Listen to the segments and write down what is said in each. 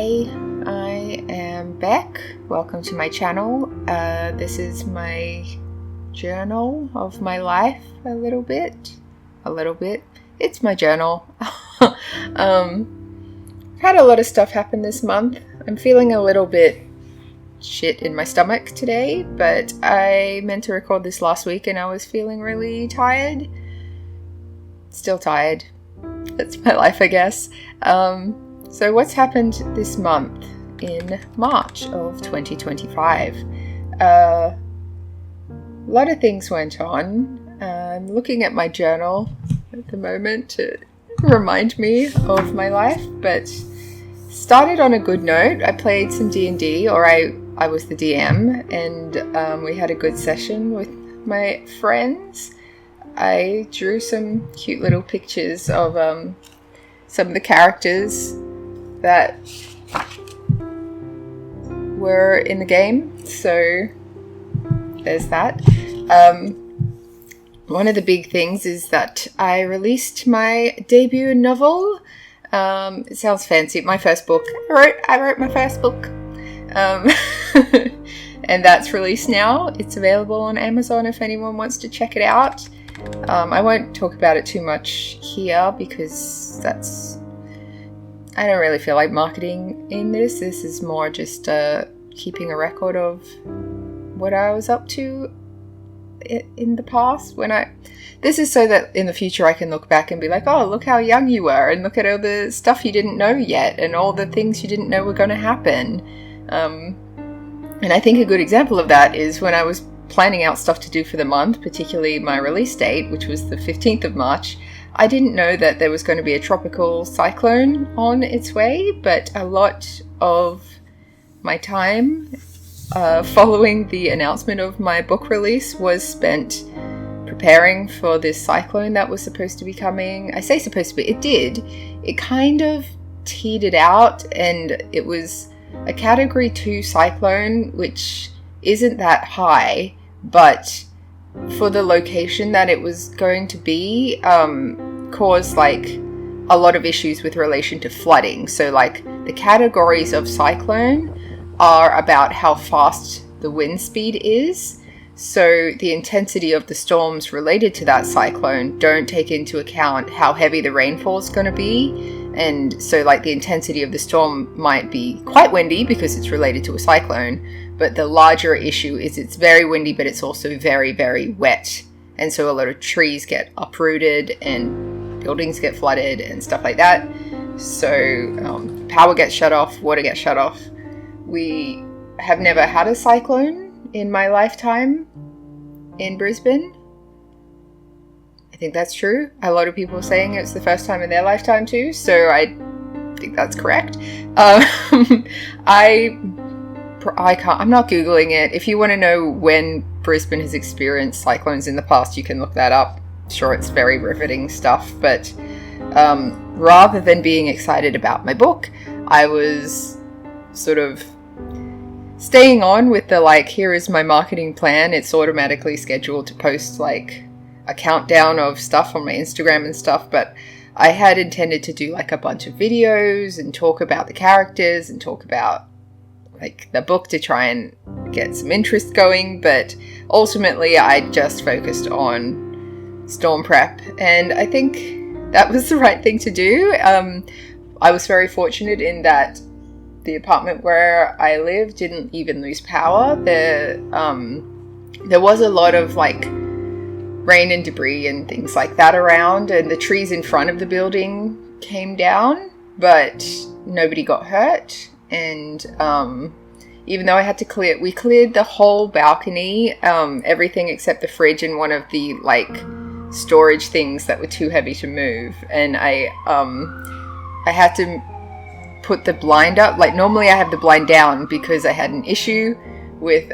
Hey, I am back. Welcome to my channel. This is my journal of my life, a little bit. It's my journal. Had a lot of stuff happen this month. I'm feeling a little bit shit in my stomach today, but I meant to record this last week and I was feeling really tired. Still tired. That's my life, I guess. So what's happened this month in March of 2025? A lot of things went on. I'm looking at my journal at the moment to remind me of my life, but started on a good note. I played some D&D, or I was the DM, and we had a good session with my friends. I drew some cute little pictures of some of the characters that were in the game, so there's that. One of the big things is that I released my debut novel. It sounds fancy. My first book. I wrote my first book. And that's released now. It's available on Amazon if anyone wants to check it out. I won't talk about it too much here because I don't really feel like marketing in this. This is more just keeping a record of what I was up to in the past. This is so that in the future I can look back and be like, oh, look how young you were, and look at all the stuff you didn't know yet, and all the things you didn't know were going to happen. And I think a good example of that is when I was planning out stuff to do for the month, particularly my release date, which was the 15th of March, I didn't know that there was going to be a tropical cyclone on its way, but a lot of my time following the announcement of my book release was spent preparing for this cyclone that was supposed to be coming. I say supposed to be, it did. It kind of teetered out, and it was a category 2 cyclone, which isn't that high, but for the location that it was going to be, caused like a lot of issues with relation to flooding. So like the categories of cyclone are about how fast the wind speed is. So the intensity of the storms related to that cyclone don't take into account how heavy the rainfall is going to be. And so like the intensity of the storm might be quite windy because it's related to a cyclone, but the larger issue is it's very windy, but it's also very, very wet. And so a lot of trees get uprooted and buildings get flooded and stuff like that. So power gets shut off, water gets shut off. We have never had a cyclone in my lifetime in Brisbane. I think that's true. A lot of people are saying it's the first time in their lifetime too, so I think that's correct. I'm not Googling it. If you want to know when Brisbane has experienced cyclones in the past, you can look that up. Sure, it's very riveting stuff, but rather than being excited about my book, I was sort of staying on with the like, here is my marketing plan. It's automatically scheduled to post like a countdown of stuff on my Instagram and stuff, but I had intended to do like a bunch of videos and talk about the characters and talk about like the book to try and get some interest going, but ultimately I just focused on storm prep, and I think that was the right thing to do. I was very fortunate in that the apartment where I live didn't even lose power. There was a lot of like rain and debris and things like that around, and the trees in front of the building came down, but nobody got hurt. And even though I had to we cleared the whole balcony, everything except the fridge and one of the like storage things that were too heavy to move. And I had to put the blind up. Like normally I have the blind down because I had an issue with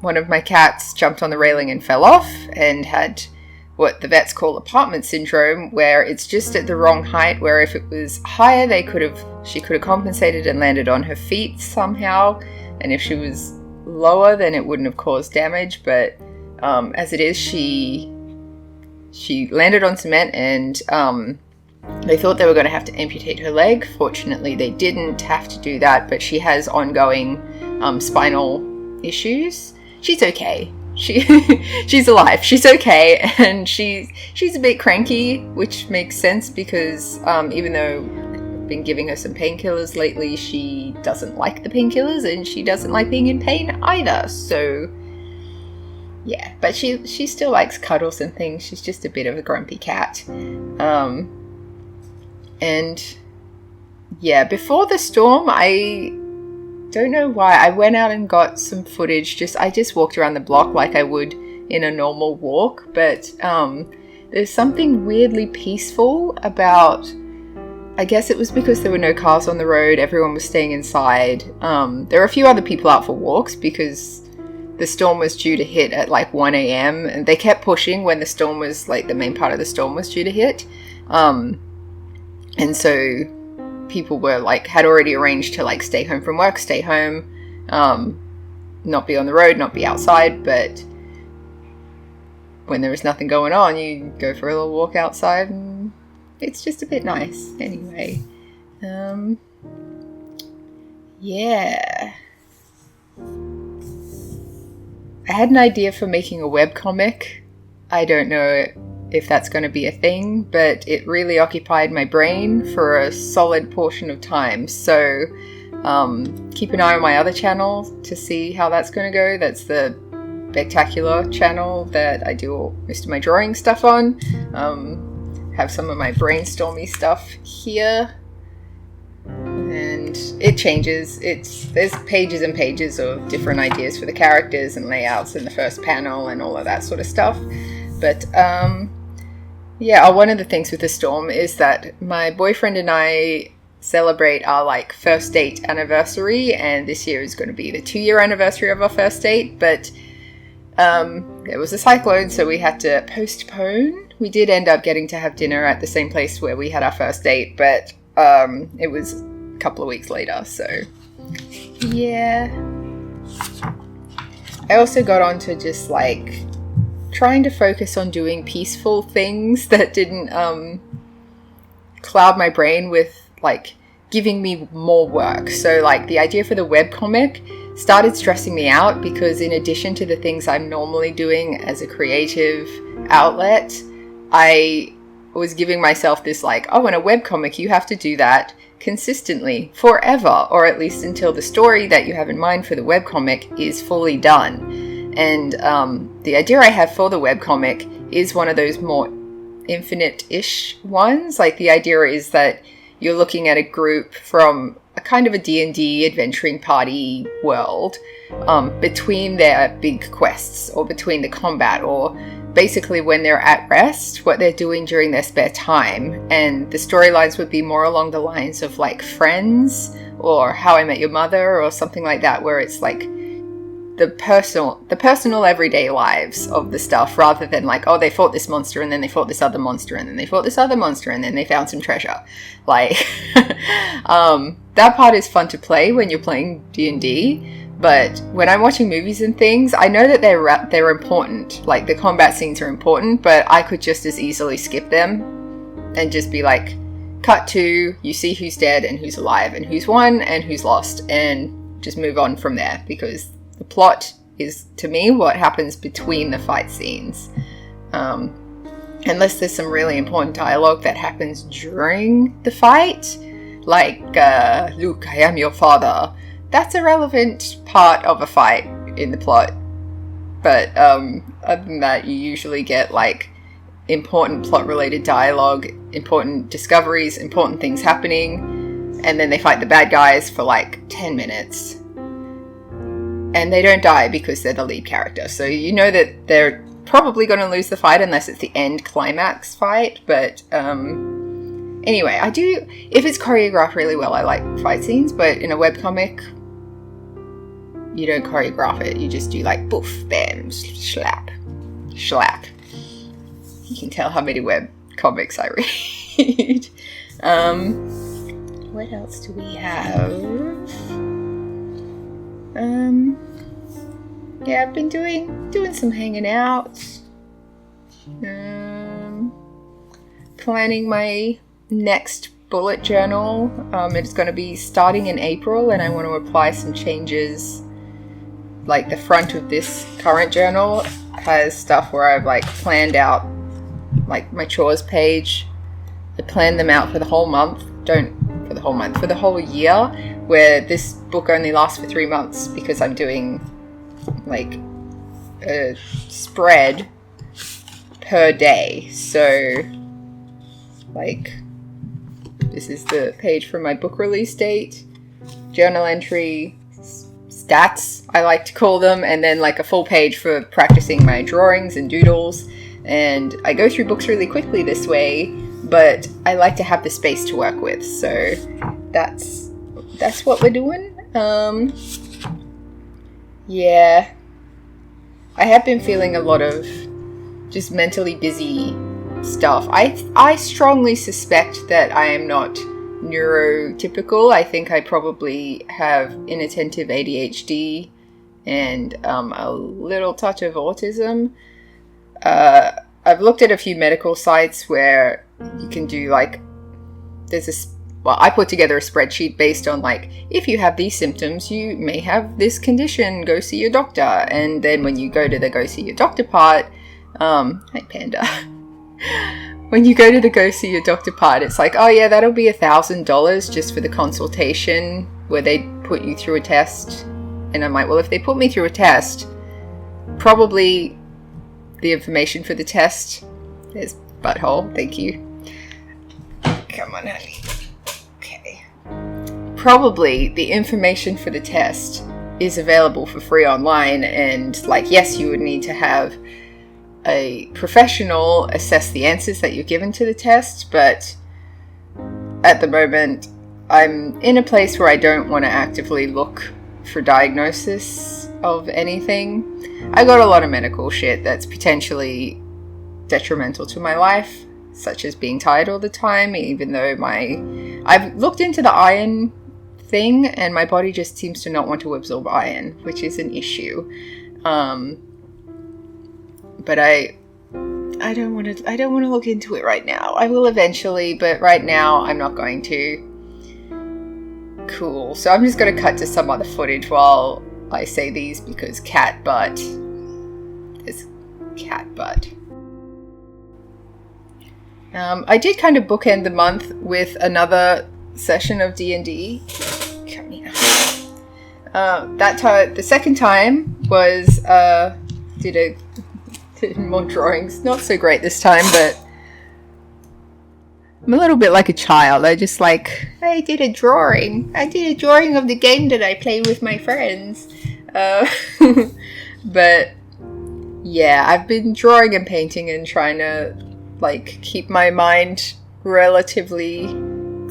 one of my cats jumped on the railing and fell off and had what the vets call apartment syndrome, where it's just at the wrong height, where if it was higher, she could have compensated and landed on her feet somehow. And if she was lower, then it wouldn't have caused damage. But as it is, she landed on cement and They thought they were going to have to amputate her leg. Fortunately, they didn't have to do that, but she has ongoing spinal issues. She's okay. She's alive. She's okay, and she's a bit cranky, which makes sense because even though I've been giving her some painkillers lately, she doesn't like the painkillers, and she doesn't like being in pain either. So yeah, but she still likes cuddles and things. She's just a bit of a grumpy cat. And yeah, before the storm, I don't know why, I went out and got some footage. I just walked around the block like I would in a normal walk, but there's something weirdly peaceful about, I guess it was because there were no cars on the road, everyone was staying inside. There were a few other people out for walks because the storm was due to hit at like 1 a.m. and they kept pushing when the storm was, like, the main part of the storm was due to hit. And so people were like, had already arranged to like stay home from work, stay home, not be on the road, not be outside. But when there was nothing going on, you go for a little walk outside and it's just a bit nice. Anyway, yeah. I had an idea for making a webcomic. I don't know if that's going to be a thing, but it really occupied my brain for a solid portion of time. So keep an eye on my other channel to see how that's going to go. That's the Spectacular channel that I do most of my drawing stuff on. Have some of my brainstormy stuff here. And it changes. There's pages and pages of different ideas for the characters and layouts in the first panel and all of that sort of stuff. But yeah, one of the things with the storm is that my boyfriend and I celebrate our like first date anniversary, and this year is going to be the 2-year anniversary of our first date. But there was a cyclone, so we had to postpone. We did end up getting to have dinner at the same place where we had our first date, but it was a couple of weeks later. So yeah, I also got on to just like trying to focus on doing peaceful things that didn't cloud my brain with like giving me more work. So like the idea for the webcomic started stressing me out because in addition to the things I'm normally doing as a creative outlet, I was giving myself this like, oh, in a webcomic you have to do that consistently forever, or at least until the story that you have in mind for the webcomic is fully done. And the idea I have for the webcomic is one of those more infinite-ish ones. Like the idea is that you're looking at a group from a kind of a D&D adventuring party world between their big quests or between the combat, or basically when they're at rest, what they're doing during their spare time. And the storylines would be more along the lines of like Friends or How I Met Your Mother or something like that, where it's like the personal everyday lives of the stuff, rather than like, oh, they fought this monster and then they fought this other monster and then they fought this other monster and then they found some treasure. Like that part is fun to play when you're playing D&D, but when I'm watching movies and things, I know that they're important, like the combat scenes are important, but I could just as easily skip them and just be like, cut to, you see who's dead and who's alive and who's won and who's lost, and just move on from there, because the plot is, to me, what happens between the fight scenes. Unless there's some really important dialogue that happens during the fight, like, Luke, I am your father. That's a relevant part of a fight in the plot. But other than that, you usually get, like, important plot-related dialogue, important discoveries, important things happening, and then they fight the bad guys for, like, 10 minutes. And they don't die because they're the lead character. So you know that they're probably going to lose the fight unless it's the end climax fight. But anyway, I do, if it's choreographed really well, I like fight scenes. But in a webcomic, you don't choreograph it. You just do like poof, bam, slap, slap. You can tell how many webcomics I read. What else do we have? Yeah, I've been doing some hanging out, planning my next bullet journal. It's going to be starting in April, and I want to apply some changes. Like the front of this current journal has stuff where I've like planned out like my chores page. I planned them out for the whole month. For the whole year, where this book only lasts for 3 months because I'm doing like a spread per day. So like this is the page from my book release date, journal entry, stats I like to call them, and then like a full page for practicing my drawings and doodles. And I go through books really quickly this way, but I like to have the space to work with. So that's what we're doing. Yeah, I have been feeling a lot of just mentally busy stuff. I strongly suspect that I am not neurotypical. I think I probably have inattentive ADHD and a little touch of autism. I've looked at a few medical sites where you can do like, I put together a spreadsheet based on like, if you have these symptoms, you may have this condition, go see your doctor. And then when you go to the go see your doctor part, hey Panda. When you go to the go see your doctor part, it's like, oh yeah, that'll be $1,000 just for the consultation where they put you through a test. And I'm like, well, if they put me through a test, probably the information for the test is butthole. Thank you. Come on, honey. Okay. Probably the information for the test is available for free online. And like, yes, you would need to have a professional assess the answers that you're given to the test, but at the moment I'm in a place where I don't want to actively look for diagnosis of anything. I got a lot of medical shit that's potentially detrimental to my life, such as being tired all the time, even though I've looked into the iron thing and my body just seems to not want to absorb iron, which is an issue. But I don't want to look into it right now. I will eventually, but right now I'm not going to. Cool. So I'm just going to cut to some other footage while I say these because cat butt is cat butt. I did kind of bookend the month with another session of D&D. Come here. The second time was did more drawings. Not so great this time, but I'm a little bit like a child. I did a drawing. I did a drawing of the game that I play with my friends. But yeah, I've been drawing and painting and trying to like keep my mind relatively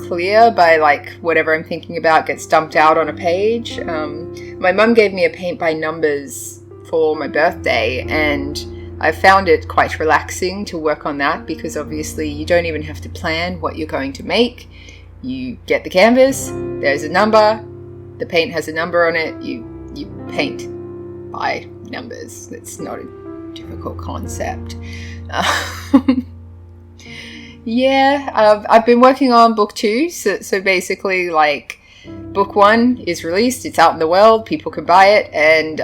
clear by like whatever I'm thinking about gets dumped out on a page. My mum gave me a paint by numbers for my birthday, and I found it quite relaxing to work on that because obviously you don't even have to plan what you're going to make. You get the canvas, there's a number, the paint has a number on it, you paint by numbers. It's not a difficult concept. Yeah, I've been working on book 2, so basically like book 1 is released, it's out in the world, people can buy it, and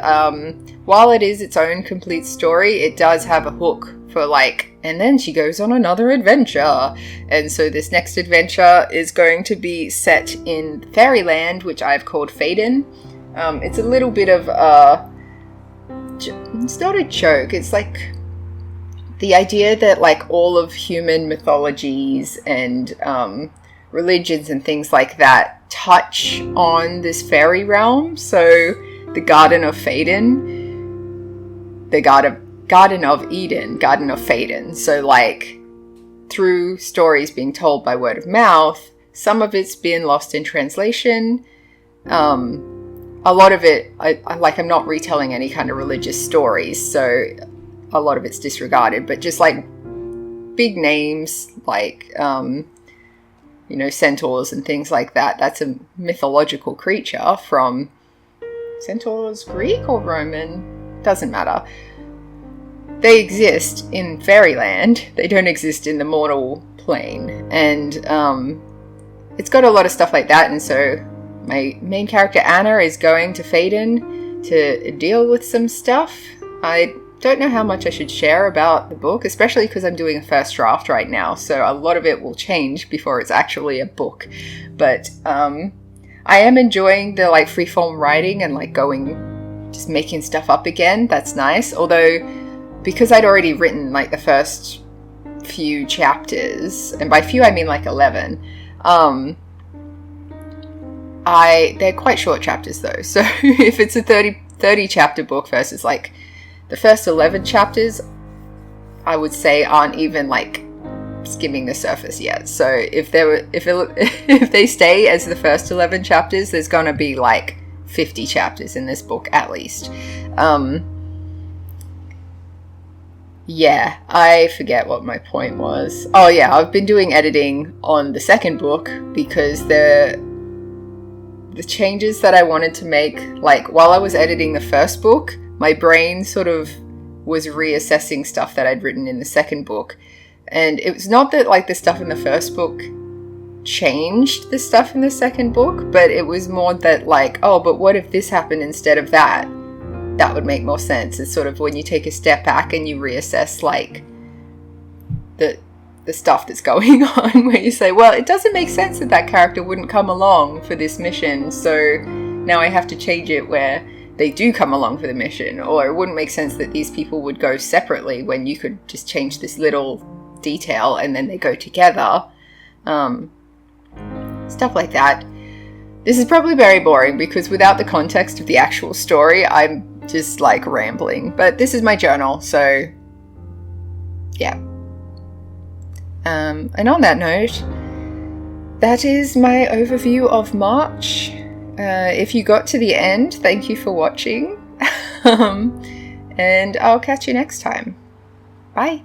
while it is its own complete story, it does have a hook for like, and then she goes on another adventure. And so this next adventure is going to be set in fairyland, which I've called Faden. It's a little bit of it's not a joke, it's like the idea that like all of human mythologies and religions and things like that touch on this fairy realm. So the Garden of Faden, the Garden of Eden, Garden of Faden. So like through stories being told by word of mouth, some of it's been lost in translation. A lot of it, I'm not retelling any kind of religious stories, so a lot of it's disregarded, but just like big names like centaurs and things like that. That's a mythological creature from centaurs, Greek or Roman, doesn't matter. They exist in fairyland. They don't exist in the mortal Cyclone, and it's got a lot of stuff like that. And so my main character Anna is going to Faden to deal with some stuff. I don't know how much I should share about the book, especially because I'm doing a first draft right now, so a lot of it will change before it's actually a book. But I am enjoying the like freeform writing and like just making stuff up again. That's nice. Although, because I'd already written like the first few chapters, and by few I mean like 11, they're quite short chapters though. So if it's a 30 chapter book versus like the first 11 chapters, I would say aren't even like skimming the surface yet. So if they stay as the first 11 chapters, there's gonna be like 50 chapters in this book at least. Yeah, I forget what my point was. Oh yeah, I've been doing editing on the second book because the changes that I wanted to make, like while I was editing the first book, my brain sort of was reassessing stuff that I'd written in the second book. And it was not that like the stuff in the first book changed the stuff in the second book, but it was more that like, oh, but what if this happened instead of that? That would make more sense. It's sort of when you take a step back and you reassess like the stuff that's going on, where you say, well, it doesn't make sense that that character wouldn't come along for this mission, so now I have to change it where they do come along for the mission. Or it wouldn't make sense that these people would go separately when you could just change this little detail and then they go together. Stuff like that. This is probably very boring because without the context of the actual story, I'm just like rambling. But this is my journal, so yeah. And on that note, that is my overview of March. If you got to the end, thank you for watching. And I'll catch you next time. Bye.